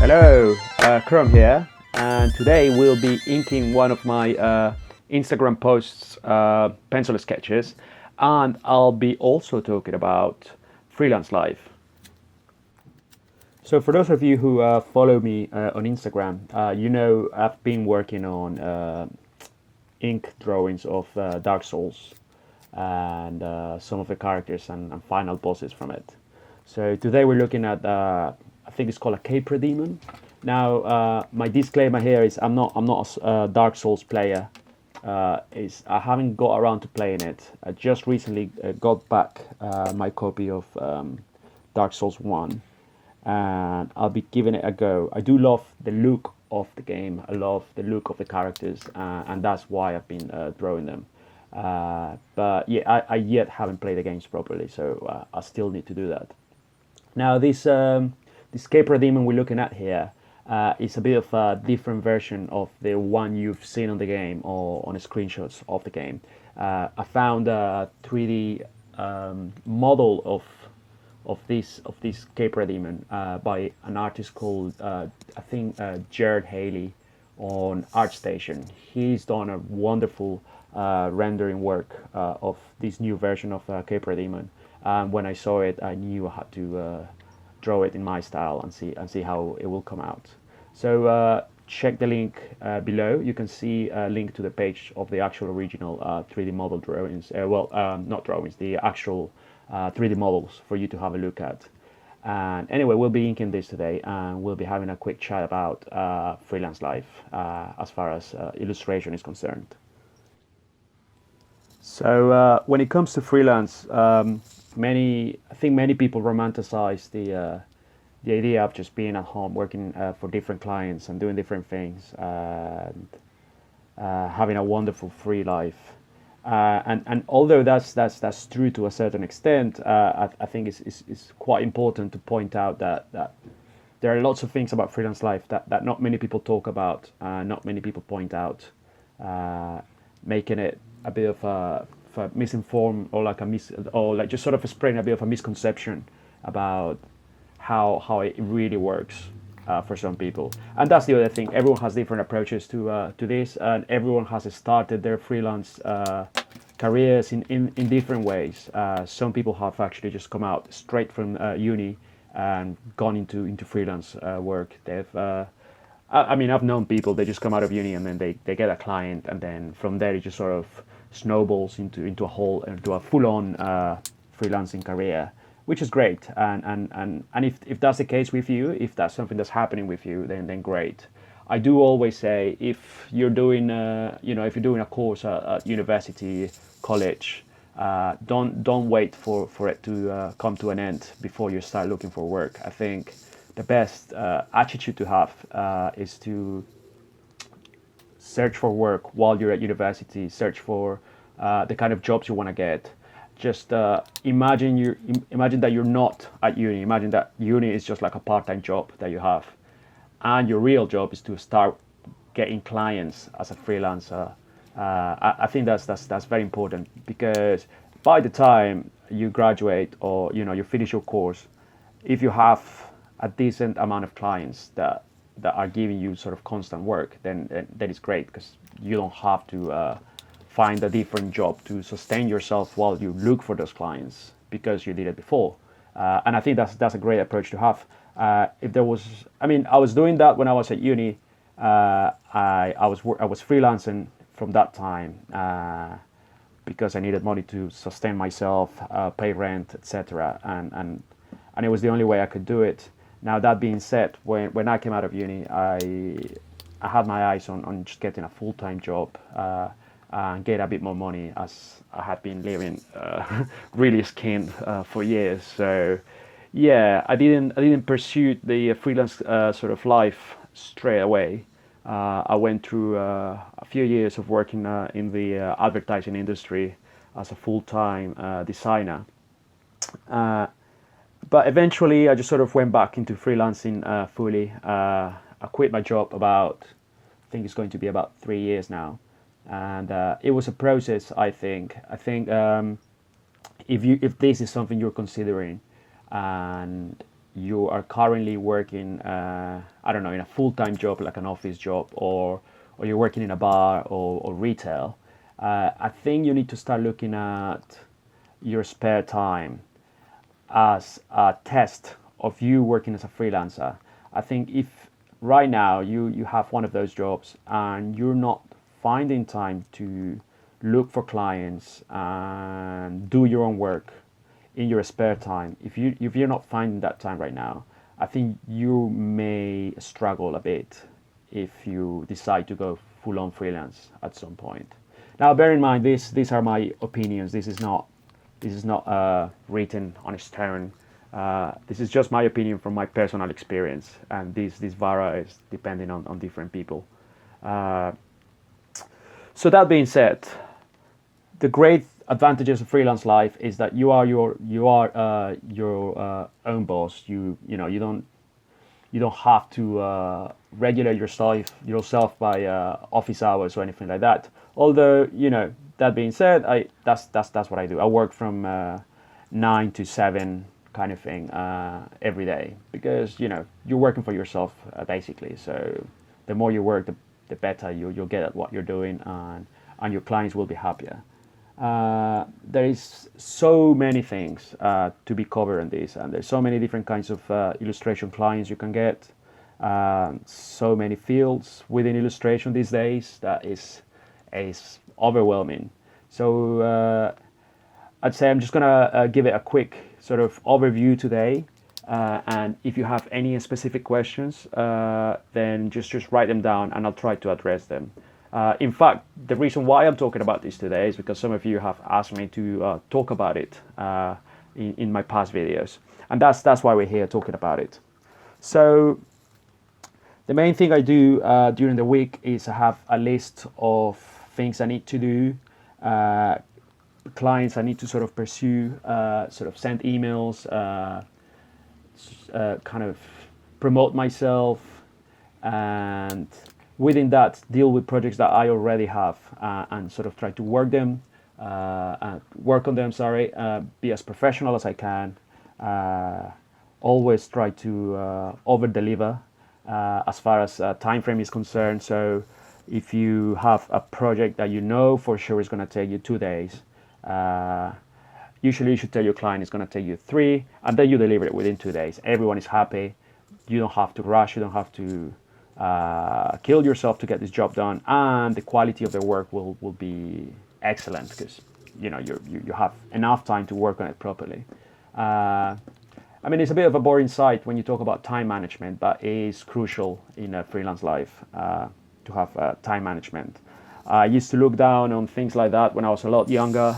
Hello, CROM here, and today we'll be inking one of my Instagram posts, pencil sketches, and I'll be also talking about freelance life. So for those of you who follow me on Instagram, you know I've been working on ink drawings of Dark Souls and some of the characters and final bosses from it. So today we're looking at I think it's called a Capra demon. Now my disclaimer here is I'm not a Dark Souls player. Is I haven't got around to playing it. I just recently got back my copy of Dark Souls 1, and I'll be giving it a go. I do love the look of the game. I love the look of the characters, and that's why I've been drawing them. But yeah, I yet haven't played the games properly, so I still need to do that. Now this Capra demon we're looking at here is a bit of a different version of the one you've seen on the game or on the screenshots of the game. I found a 3D model of this Capra demon by an artist called I think Jared Haley on ArtStation. He's done a wonderful rendering work of this new version of Capra demon. When I saw it, I knew I had to draw it in my style and see how it will come out. So check the link below. You can see a link to the page of the actual original 3D model drawings. Not drawings, the actual 3D models for you to have a look at. And anyway, we'll be inking this today, and we'll be having a quick chat about freelance life as far as illustration is concerned. So when it comes to freelance, I think many people romanticize the idea of just being at home, working for different clients and doing different things, and having a wonderful free life. And although that's true to a certain extent, I think it's quite important to point out that there are lots of things about freelance life that not many people talk about, not many people point out, making it a bit of a misinformed or like just sort of spreading a bit of a misconception about how it really works for some people. And that's the other thing. Everyone has different approaches to this, and everyone has started their freelance careers in different ways. Some people have actually just come out straight from uni and gone into freelance work. I mean, I've known people, they just come out of uni and then they get a client, and then from there it just sort of snowballs into a full-on freelancing career, which is great. And if that's the case with you, if that's something that's happening with you, then great. I do always say, if you're doing if you're doing a course at university, college, don't wait for it to come to an end before you start looking for work. I think the best attitude to have is to search for work while you're at university. Search for the kind of jobs you want to get. Just imagine that you're not at uni. Imagine that uni is just like a part-time job that you have, and your real job is to start getting clients as a freelancer. I think that's very important, because by the time you graduate or you finish your course, if you have a decent amount of clients that are giving you sort of constant work, then that is great, because you don't have to find a different job to sustain yourself while you look for those clients, because you did it before. And I think that's a great approach to have. I was doing that when I was at uni. I was freelancing from that time because I needed money to sustain myself, pay rent, etc. And it was the only way I could do it. Now, that being said, when I came out of uni, I had my eyes on just getting a full-time job and get a bit more money, as I had been living really skinned for years. So yeah, I didn't pursue the freelance sort of life straight away. I went through a few years of working in the advertising industry as a full-time designer. But eventually I just sort of went back into freelancing fully. I quit my job I think it's going to be about 3 years now. And it was a process, I think. If this is something you're considering, and you are currently working, I don't know, in a full-time job like an office job, or you're working in a bar or retail, I think you need to start looking at your spare time as a test of you working as a freelancer. I think if right now you have one of those jobs and you're not finding time to look for clients and do your own work in your spare time, if you're not finding that time right now, I think you may struggle a bit if you decide to go full on freelance at some point. Now, bear in mind, these are my opinions. This is not written on stone. This is just my opinion from my personal experience, and this varies depending on different people. Uh, so that being said, the great advantages of freelance life is that you are your own boss. You don't have to regulate yourself by office hours or anything like that. Although, that being said, that's what I do. I work from 9 to 7 kind of thing every day, because you're working for yourself basically. So the more you work, the better you'll get at what you're doing, and your clients will be happier. There is so many things to be covered in this, and there's so many different kinds of illustration clients you can get. So many fields within illustration these days that is overwhelming. So I'd say I'm just gonna give it a quick sort of overview today. And if you have any specific questions, then just write them down, and I'll try to address them. In fact, the reason why I'm talking about this today is because some of you have asked me to talk about it in my past videos, and that's why we're here talking about it. So the main thing I do during the week is I have a list of things I need to do, clients I need to sort of pursue, sort of send emails, kind of promote myself, and within that deal with projects that I already have, and sort of try to work on them, be as professional as I can, always try to over deliver as far as time frame is concerned. So if you have a project that you know for sure is going to take you 2 days, usually you should tell your client it's going to take you 3, and then you deliver it within 2 days. Everyone is happy. You don't have to rush. You don't have to kill yourself to get this job done, and the quality of the work will be excellent, because you have enough time to work on it properly. I mean, it's a bit of a boring sight when you talk about time management, but it is crucial in a freelance life to have time management. I used to look down on things like that when I was a lot younger.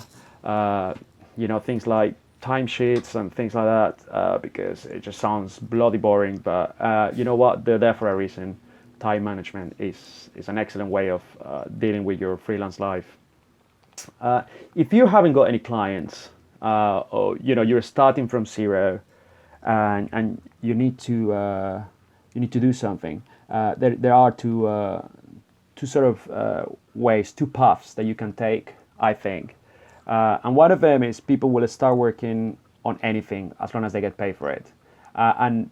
Things like timesheets and things like that, because it just sounds bloody boring. But you know what? They're there for a reason. Time management is an excellent way of dealing with your freelance life. If you haven't got any clients, or you're starting from zero, and you need to do something, there are two sort of ways, two paths that you can take, I think. And one of them is people will start working on anything as long as they get paid for it. And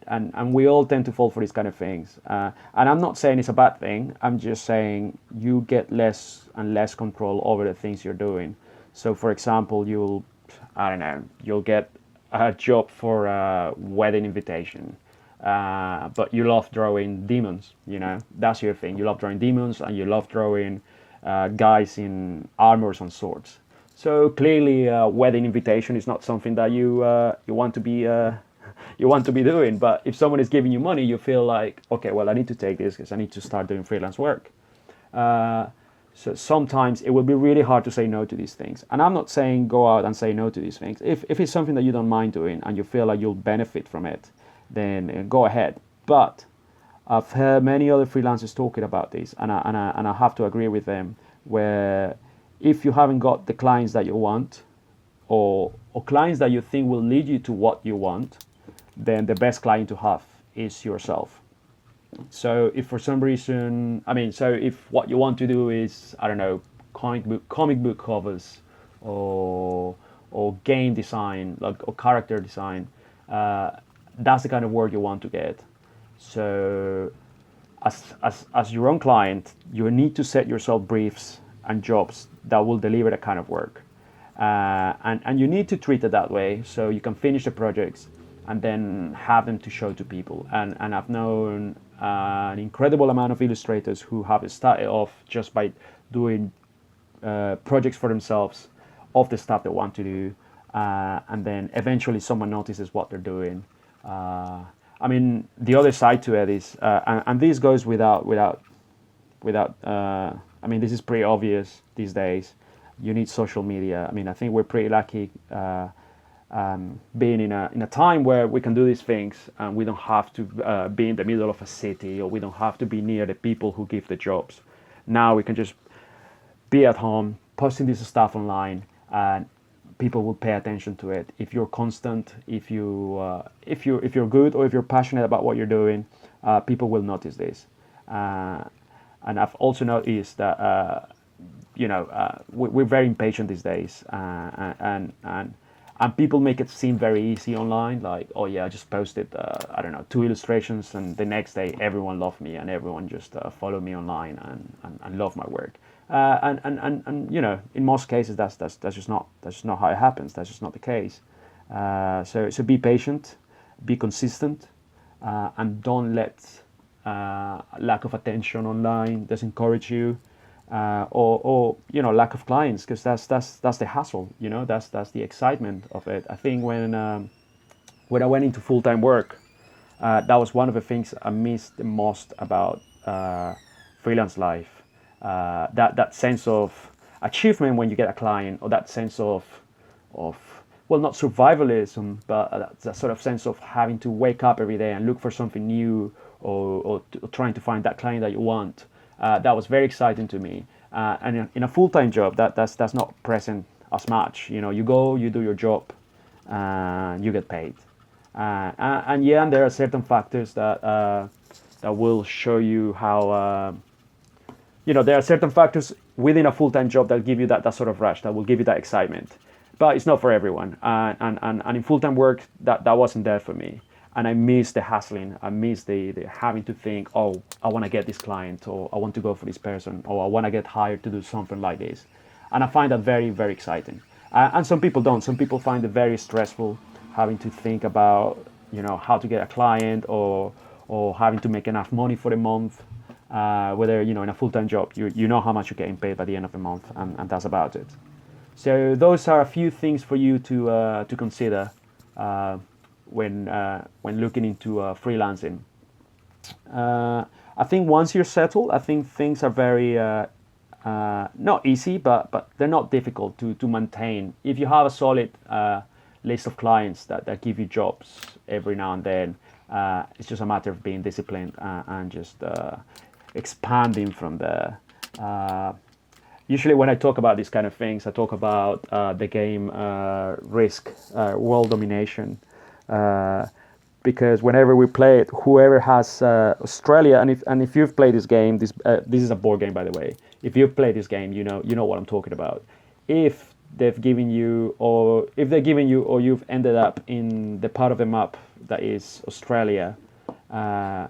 we all tend to fall for these kind of things. And I'm not saying it's a bad thing. I'm just saying you get less and less control over the things you're doing. So, for example, you'll get a job for a wedding invitation. But you love drawing demons, that's your thing. You love drawing demons, and you love drawing guys in armors and swords. So clearly, wedding invitation is not something that you want to be doing. But if someone is giving you money, you feel like, okay, well, I need to take this because I need to start doing freelance work. So sometimes it will be really hard to say no to these things. And I'm not saying go out and say no to these things. If it's something that you don't mind doing and you feel like you'll benefit from it, then go ahead. But I've heard many other freelancers talking about this, and I have to agree with them, where if you haven't got the clients that you want, or clients that you think will lead you to what you want, then the best client to have is yourself. So if for some reason, if what you want to do is, I don't know, comic book covers, or game design, or character design, that's the kind of work you want to get. So as your own client, you need to set yourself briefs and jobs that will deliver that kind of work. And you need to treat it that way so you can finish the projects and then have them to show to people. And I've known an incredible amount of illustrators who have started off just by doing projects for themselves of the stuff they want to do, and then eventually someone notices what they're doing. I mean, the other side to it is, and this goes without. I mean, this is pretty obvious these days. You need social media. I mean, I think we're pretty lucky being in a time where we can do these things and we don't have to be in the middle of a city, or we don't have to be near the people who give the jobs. Now we can just be at home posting this stuff online, and people will pay attention to it. If you're constant, if you're good, or if you're passionate about what you're doing, people will notice this. And I've also noticed that we're very impatient these days, and people make it seem very easy online. Like, oh yeah, I just posted I don't know, 2 illustrations, and the next day everyone loved me and everyone just followed me online and love my work. And you know, in most cases that's just not how it happens. That's just not the case. So be patient, be consistent, and don't let lack of attention online discourage you, or you know, lack of clients, because that's the hassle. You know, that's the excitement of it. I think when I went into full-time work, that was one of the things I missed the most about freelance life. That sense of achievement when you get a client, or that sense of well, not survivalism, but that sort of sense of having to wake up every day and look for something new, or trying to find that client that you want. That was very exciting to me. And in a full-time job, that's not present as much. You know, you go, you do your job, and you get paid. And yeah, and there are certain factors that will show you how. There are certain factors within a full-time job that give you that sort of rush, that will give you that excitement. But it's not for everyone. And in full-time work, that wasn't there for me. And I miss the hassling. I miss the having to think, oh, I want to get this client, or I want to go for this person, or I want to get hired to do something like this. And I find that very, very exciting. And some people don't. Some people find it very stressful, having to think about, how to get a client, or having to make enough money for the month. Whether, in a full-time job, you know how much you're getting paid by the end of the month, and that's about it. So those are a few things for you to consider when looking into freelancing. I think once you're settled, I think things are very not easy, but they're not difficult to maintain. If you have a solid list of clients that give you jobs every now and then, it's just a matter of being disciplined and just expanding from there. Usually when I talk about these kind of things, I talk about the game Risk, world domination, because whenever we play it, whoever has Australia, and if you've played this game, this is a board game, by the way. If you've played this game, you know what I'm talking about. If they're giving you, or you've ended up in the part of the map that is Australia. Sorry,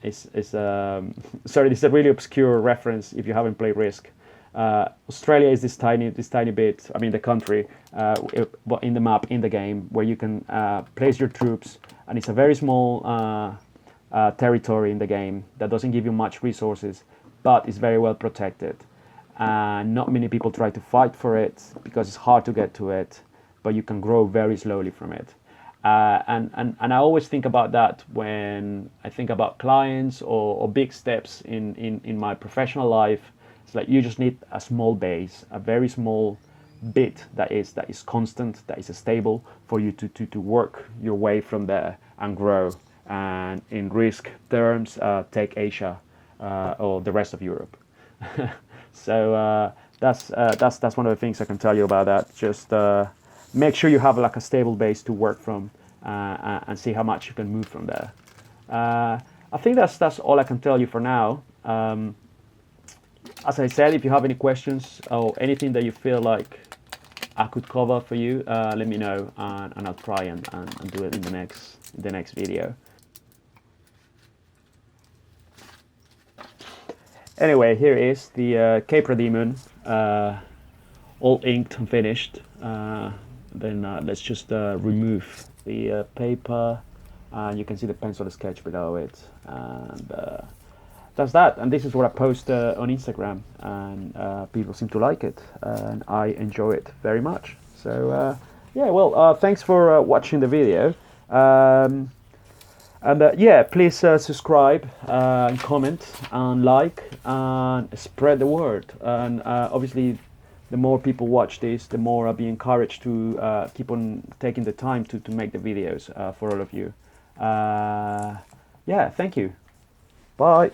this is a really obscure reference if you haven't played Risk. Australia is this tiny bit, the country, but in the map, in the game, where you can place your troops, and it's a very small territory in the game that doesn't give you much resources, but it's very well protected. Not many people try to fight for it because it's hard to get to it, but you can grow very slowly from it. And I always think about that when I think about clients or big steps in my professional life. It's like you just need a small base, a very small bit that is constant, that is stable, for you to work your way from there and grow. And in Risk terms, take Asia or the rest of Europe. So that's one of the things I can tell you about that. Just make sure you have like a stable base to work from, and see how much you can move from there. I think that's all I can tell you for now. As I said, if you have any questions or anything that you feel like I could cover for you, let me know, and I'll try and do it in the next video. Anyway, here is the Capra Demon, all inked and finished. Then let's just remove the paper, and you can see the pencil sketch below it, and that's that. And this is what I post on Instagram, and people seem to like it, and I enjoy it very much. So yeah, well, thanks for watching the video. And yeah, please subscribe and comment and like and spread the word. And obviously, the more people watch this, the more I'll be encouraged to keep on taking the time to make the videos for all of you. Yeah, thank you. Bye.